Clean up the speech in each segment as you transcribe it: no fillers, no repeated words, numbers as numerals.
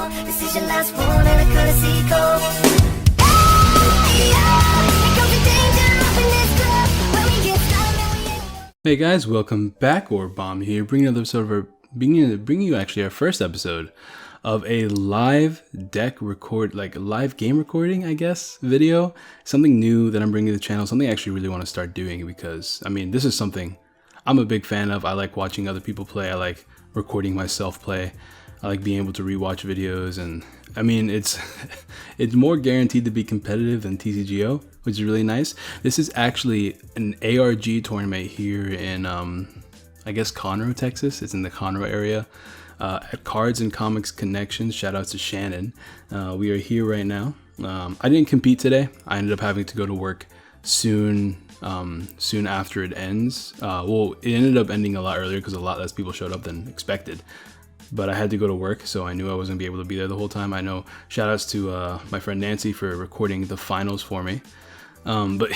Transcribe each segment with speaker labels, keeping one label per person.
Speaker 1: call. This is your last one and a courtesy call.
Speaker 2: Hey guys, welcome back. Or Bomb here, bringing another episode of bringing you actually our first episode of a live live game recording, I guess, video. Something new that I'm bringing to the channel, something I actually really want to start doing because, I mean, this is something I'm a big fan of. I like watching other people play. I like recording myself play. I like being able to rewatch videos, and I mean, it's more guaranteed to be competitive than TCGO, which is really nice. This is actually an ARG tournament here in, I guess, Conroe, Texas. It's in the Conroe area at Cards and Comics Connections. Shout out to Shannon. We are here right now. I didn't compete today. I ended up having to go to work soon after it ends. Well, it ended up ending a lot earlier because a lot less people showed up than expected. But I had to go to work, so I knew I wasn't going to be able to be there the whole time. I know, shout outs to my friend Nancy for recording the finals for me. But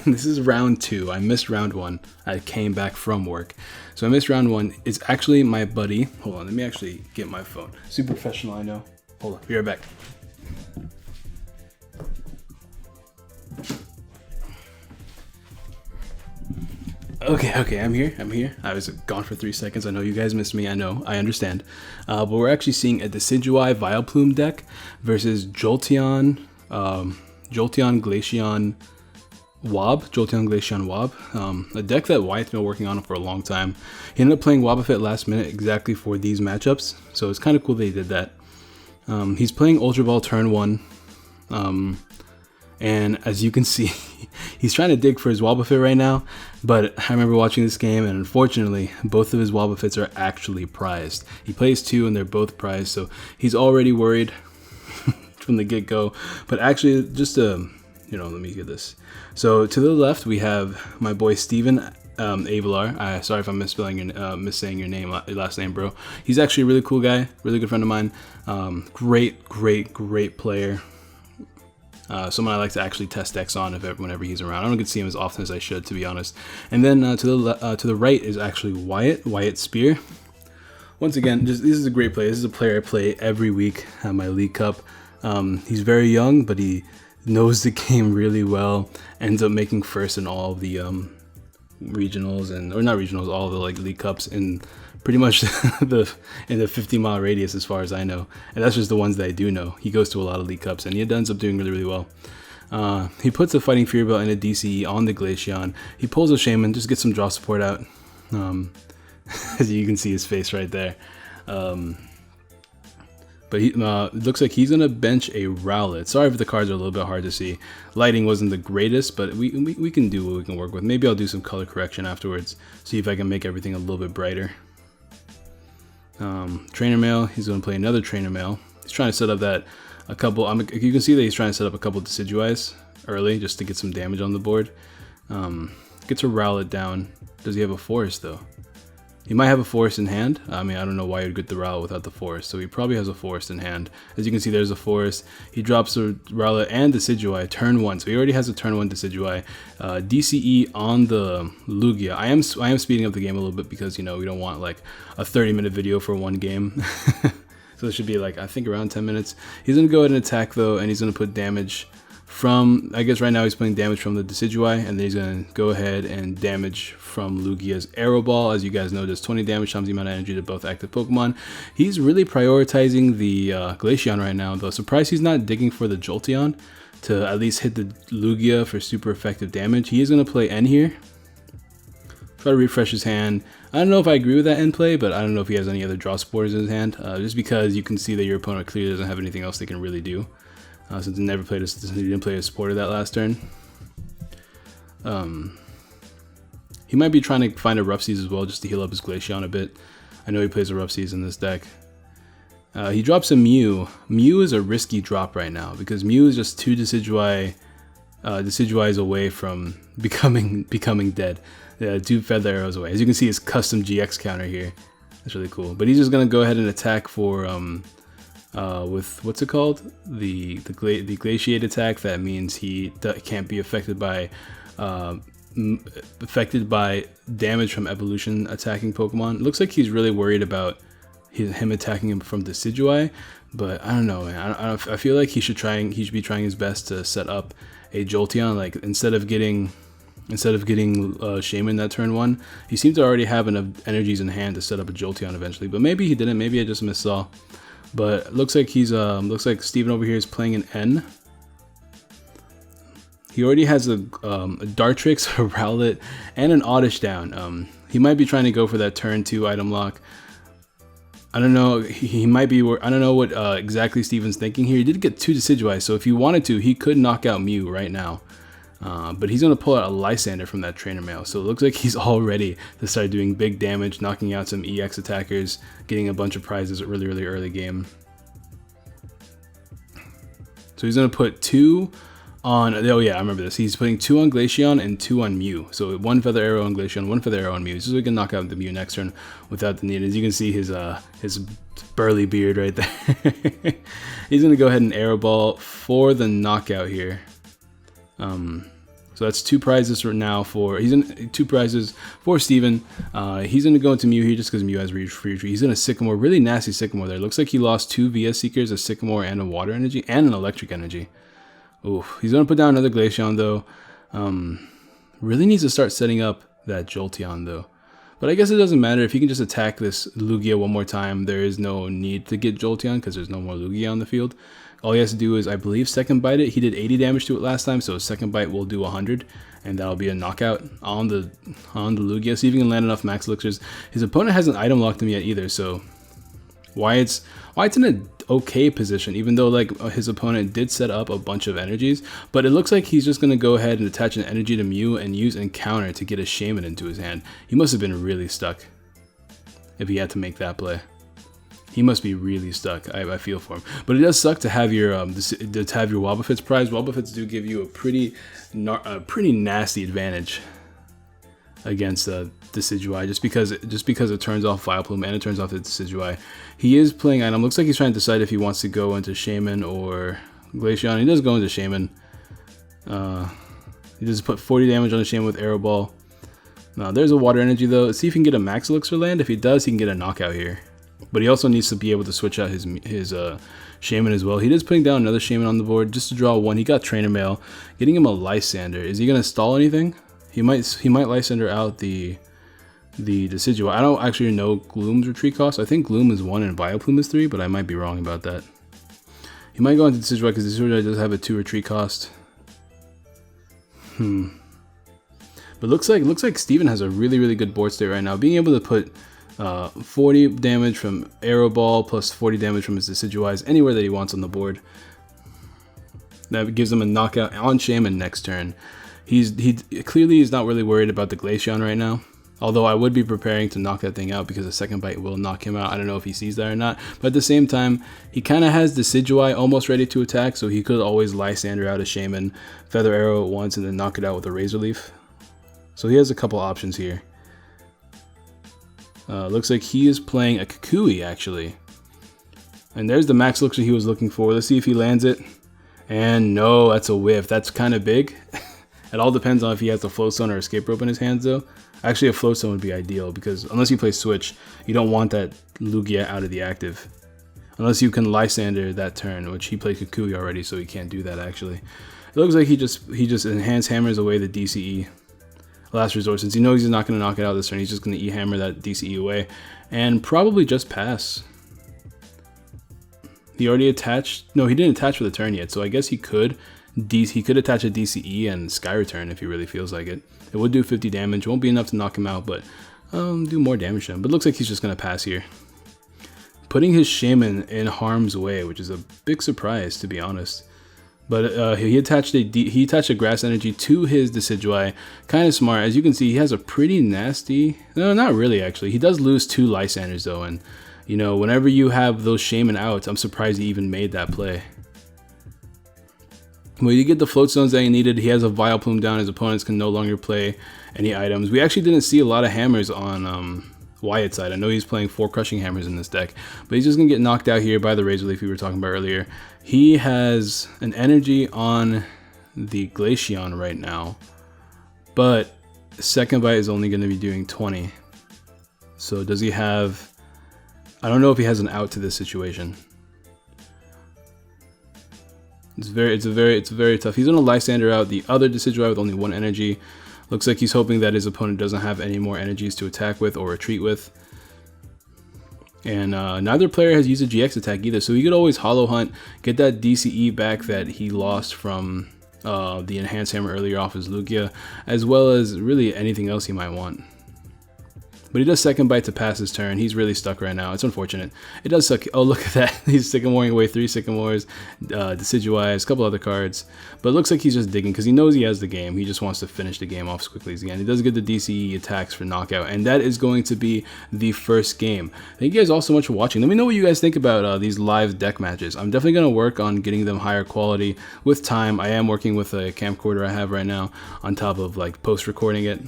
Speaker 2: this is round 2. I missed round 1. I came back from work. So I missed round 1. It's actually my buddy. Hold on, let me actually get my phone. Super professional, I know. Hold on, be right back. Okay, I'm here. I was gone for 3 seconds. I know you guys missed me. I know, I understand. But we're actually seeing a Decidueye Vileplume deck versus Jolteon Glaceon Wob. A deck that Wyatt's been working on for a long time. He ended up playing Wobbuffet last minute exactly for these matchups, so it's kind of cool that he did that. He's playing Ultra Ball turn 1. And as you can see, he's trying to dig for his Wobbuffet right now, but I remember watching this game, and unfortunately, both of his Wobbuffets are actually prized. He plays 2, and they're both prized, so he's already worried from the get-go. But actually, just let me get this. So to the left, we have my boy Steven Avelar. Sorry if I'm missaying your name, last name, bro. He's actually a really cool guy, really good friend of mine. Great player. Someone I like to actually test decks on whenever he's around. I don't get to see him as often as I should, to be honest. And then to the right is actually Wyatt Spear. Once again, this is a great player. This is a player I play every week at my League Cup. He's very young, but he knows the game really well. Ends up making first in all of the regionals, or not regionals, all of the League Cups in pretty much in the 50-mile radius, as far as I know. And that's just the ones that I do know. He goes to a lot of League Cups, and he ends up doing really well. He puts a Fighting Fury Belt and a DCE on the Glaceon. He pulls a Shaman, just gets some draw support out. As you can see his face right there. But it looks like he's going to bench a Rowlet. Sorry if the cards are a little bit hard to see. Lighting wasn't the greatest, but we can do what we can work with. Maybe I'll do some color correction afterwards. See if I can make everything a little bit brighter. Trainer Mail, he's going to play another Trainer Mail. He's trying to set up you can see that he's trying to set up a couple Decidueyes early just to get some damage on the board. Gets a Rowlet down. Does he have a Forest though? He might have a Forest in hand. I mean, I don't know why you'd get the Rowlet without the Forest, so he probably has a Forest in hand. As you can see, there's a Forest. He drops the Rowlet and Decidueye turn 1, so he already has a turn 1 Decidueye. DCE on the Lugia. I am speeding up the game a little bit because, we don't want like a 30-minute video for one game. So it should be I think around 10 minutes. He's going to go ahead and attack though, and he's going to put damage from, I guess right now he's putting damage from the Decidueye, and then he's going to go ahead and damage from Lugia's Arrow Ball. As you guys know, does 20 damage times the amount of energy to both active Pokemon. He's really prioritizing the Glaceon right now, though. Surprised he's not digging for the Jolteon to at least hit the Lugia for super effective damage. He is going to play N here. Try to refresh his hand. I don't know if I agree with that end play, but I don't know if he has any other draw supporters in his hand. Just because you can see that your opponent clearly doesn't have anything else they can really do. Since he didn't play a supporter that last turn. He might be trying to find a Rough Seas as well, just to heal up his Glaceon a bit. I know he plays a Rough Seas in this deck. He drops a Mew. Mew is a risky drop right now, because Mew is just 2 Decidueyes away from becoming dead. 2 Feather Arrows away. As you can see, his custom GX counter here. That's really cool. But he's just going to go ahead and attack for... with what's it called, the glaciate attack. That means he can't be affected by damage from evolution attacking Pokemon. It looks like he's really worried about him attacking him from Decidueye, but I don't know, man. I feel like he should be trying his best to set up a Jolteon. Like instead of getting Shaman that turn 1, he seemed to already have enough energies in hand to set up a Jolteon eventually. But maybe he didn't. Maybe I just missaw. But looks like Steven over here is playing an N. He already has a Dartrix, a Rowlet, and an Oddish down. He might be trying to go for that turn 2 item lock. I don't know. He might be. I don't know what exactly Steven's thinking here. He did get 2 Decidueye, so if he wanted to, he could knock out Mew right now. But he's going to pull out a Lysander from that trainer mail. So it looks like he's all ready to start doing big damage, knocking out some EX attackers, getting a bunch of prizes really early game. So he's going to put 2 on, oh yeah, I remember this. He's putting 2 on Glaceon and 2 on Mew. So 1 Feather Arrow on Glaceon, 1 Feather Arrow on Mew. So we can knock out the Mew next turn without the need. As you can see, his burly beard right there. He's going to go ahead and Arrow Ball for the knockout here. So that's 2 prizes for now he's in 2 prizes for Steven. He's going to go into Mew here just because Mew has free retreat. He's in a Sycamore, really nasty Sycamore there. Looks like he lost 2 VS Seekers, a Sycamore and a Water Energy, and an Electric Energy. Oof. He's going to put down another Glaceon though. Really needs to start setting up that Jolteon though. But I guess it doesn't matter. If he can just attack this Lugia one more time, there is no need to get Jolteon because there's no more Lugia on the field. All he has to do is, I believe, Second Bite it. He did 80 damage to it last time, so Second Bite will do 100, and that'll be a knockout on the Lugia. See if he can land enough Max Elixirs. His opponent hasn't item locked him yet either, so Wyatt's in an okay position, even though like his opponent did set up a bunch of energies. But it looks like he's just going to go ahead and attach an energy to Mew and use Encounter to get a Shaman into his hand. He must have been really stuck if he had to make that play. He must be really stuck. I feel for him, but it does suck to have your Wobbuffets prize. Wobbuffets do give you a pretty nasty advantage against Decidueye, just because it turns off Plume and it turns off the Decidueye. He is playing item. Looks like he's trying to decide if he wants to go into Shaman or Glaceon. He does go into Shaman. He does put 40 damage on the Shaman with Arrow Ball. Now there's a Water Energy though. Let's see if he can get a Max Elixir land. If he does, he can get a knockout here. But he also needs to be able to switch out his Shaman as well. He is putting down another Shaman on the board just to draw 1. He got Trainer Mail, getting him a Lysander. Is he gonna stall anything? He might Lysander out the Decidueye. I don't actually know Gloom's retreat cost. I think Gloom is 1 and Vileplume is 3, but I might be wrong about that. He might go into Decidueye because Decidueye does have a 2 retreat cost. But looks like Steven has a really good board state right now. Being able to put 40 damage from Arrow Ball plus 40 damage from his Decidueyes anywhere that he wants on the board. That gives him a knockout on Shaman next turn. He clearly is not really worried about the Glaceon right now. Although I would be preparing to knock that thing out because a Second Bite will knock him out. I don't know if he sees that or not. But at the same time, he kind of has Decidueye almost ready to attack, so he could always Lysander out a Shaman, Feather Arrow at once, and then knock it out with a Razor Leaf. So he has a couple options here. Looks like he is playing a Kukui actually. And there's the Max Elixir he was looking for. Let's see if he lands it. And no, that's a whiff. That's kind of big. It all depends on if he has a Floatstone or Escape Rope in his hands though. Actually, a Floatstone would be ideal because unless you play Switch, you don't want that Lugia out of the active. Unless you can Lysander that turn, which he played Kukui already, so he can't do that actually. It looks like he just Enhance Hammers away the DCE. Last resort, since he knows he's not going to knock it out this turn, he's just going to E-Hammer that DCE away and probably just pass. He already attached, no, he didn't attach for the turn yet, so I guess he could attach a DCE and Sky Return if he really feels like it. It would do 50 damage, won't be enough to knock him out, but do more damage to him. But looks like he's just going to pass here. Putting his Shaman in harm's way, which is a big surprise to be honest. But he attached a Grass Energy to his Decidueye. Kind of smart. As you can see, he has a pretty nasty... No, not really, actually. He does lose 2 Lysanders, though. And, you know, whenever you have those Shaman out, I'm surprised he even made that play. Well, you get the Floatstones that he needed. He has a Vileplume down. His opponents can no longer play any items. We actually didn't see a lot of hammers on Wyatt's side. I know he's playing 4 Crushing Hammers in this deck, but he's just going to get knocked out here by the Razor Leaf we were talking about earlier. He has an energy on the Glaceon right now, but Second Bite is only going to be doing 20. So does he have I don't know if he has an out to this situation. It's very tough. He's gonna Lysander out the other Decidueye with only 1 energy. Looks like he's hoping that his opponent doesn't have any more energies to attack with or retreat with. And neither player has used a GX attack either, so he could always Hollow Hunt, get that DCE back that he lost from the Enhanced Hammer earlier off his Lugia, as well as really anything else he might want. But he does Second Bite to pass his turn. He's really stuck right now. It's unfortunate. It does suck. Oh, look at that. He's Sycamoring away 3 Sycamores, Decidueye, a couple other cards. But it looks like he's just digging because he knows he has the game. He just wants to finish the game off as quickly as he can. He does get the DCE attacks for knockout. And that is going to be the first game. Thank you guys all so much for watching. Let me know what you guys think about these live deck matches. I'm definitely going to work on getting them higher quality with time. I am working with a camcorder I have right now on top of like post-recording it.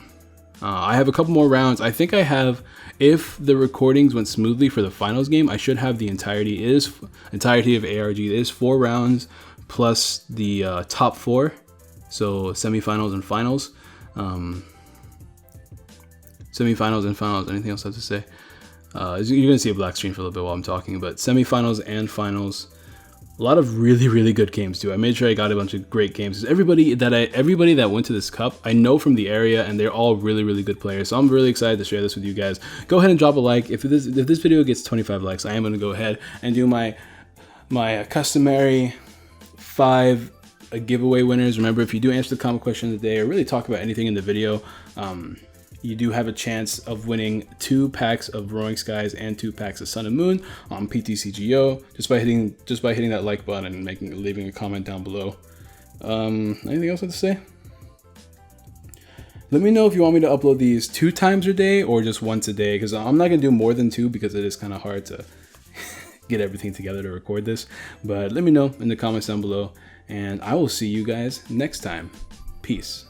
Speaker 2: I have a couple more rounds. I think I have, if the recordings went smoothly for the finals game, I should have the entirety. It is entirety of ARG. It is 4 rounds plus the top 4, so semifinals and finals. Semifinals and finals. Anything else I have to say? You're gonna see a black screen for a little bit while I'm talking, but semifinals and finals. A lot of really good games too. I made sure I got a bunch of great games. Everybody that went to this cup, I know from the area, and they're all really good players. So I'm really excited to share this with you guys. Go ahead and drop a like. If this video gets 25 likes, I am going to go ahead and do my customary 5 giveaway winners. Remember, if you do answer the comment question of the day or really talk about anything in the video, you do have a chance of winning 2 packs of Roaring Skies and 2 packs of Sun and Moon on PTCGO just by hitting that like button and leaving a comment down below. Anything else I have to say? Let me know if you want me to upload these 2 times a day or just once a day, because I'm not gonna do more than 2 because it is kind of hard to get everything together to record this. But let me know in the comments down below, and I will see you guys next time. Peace.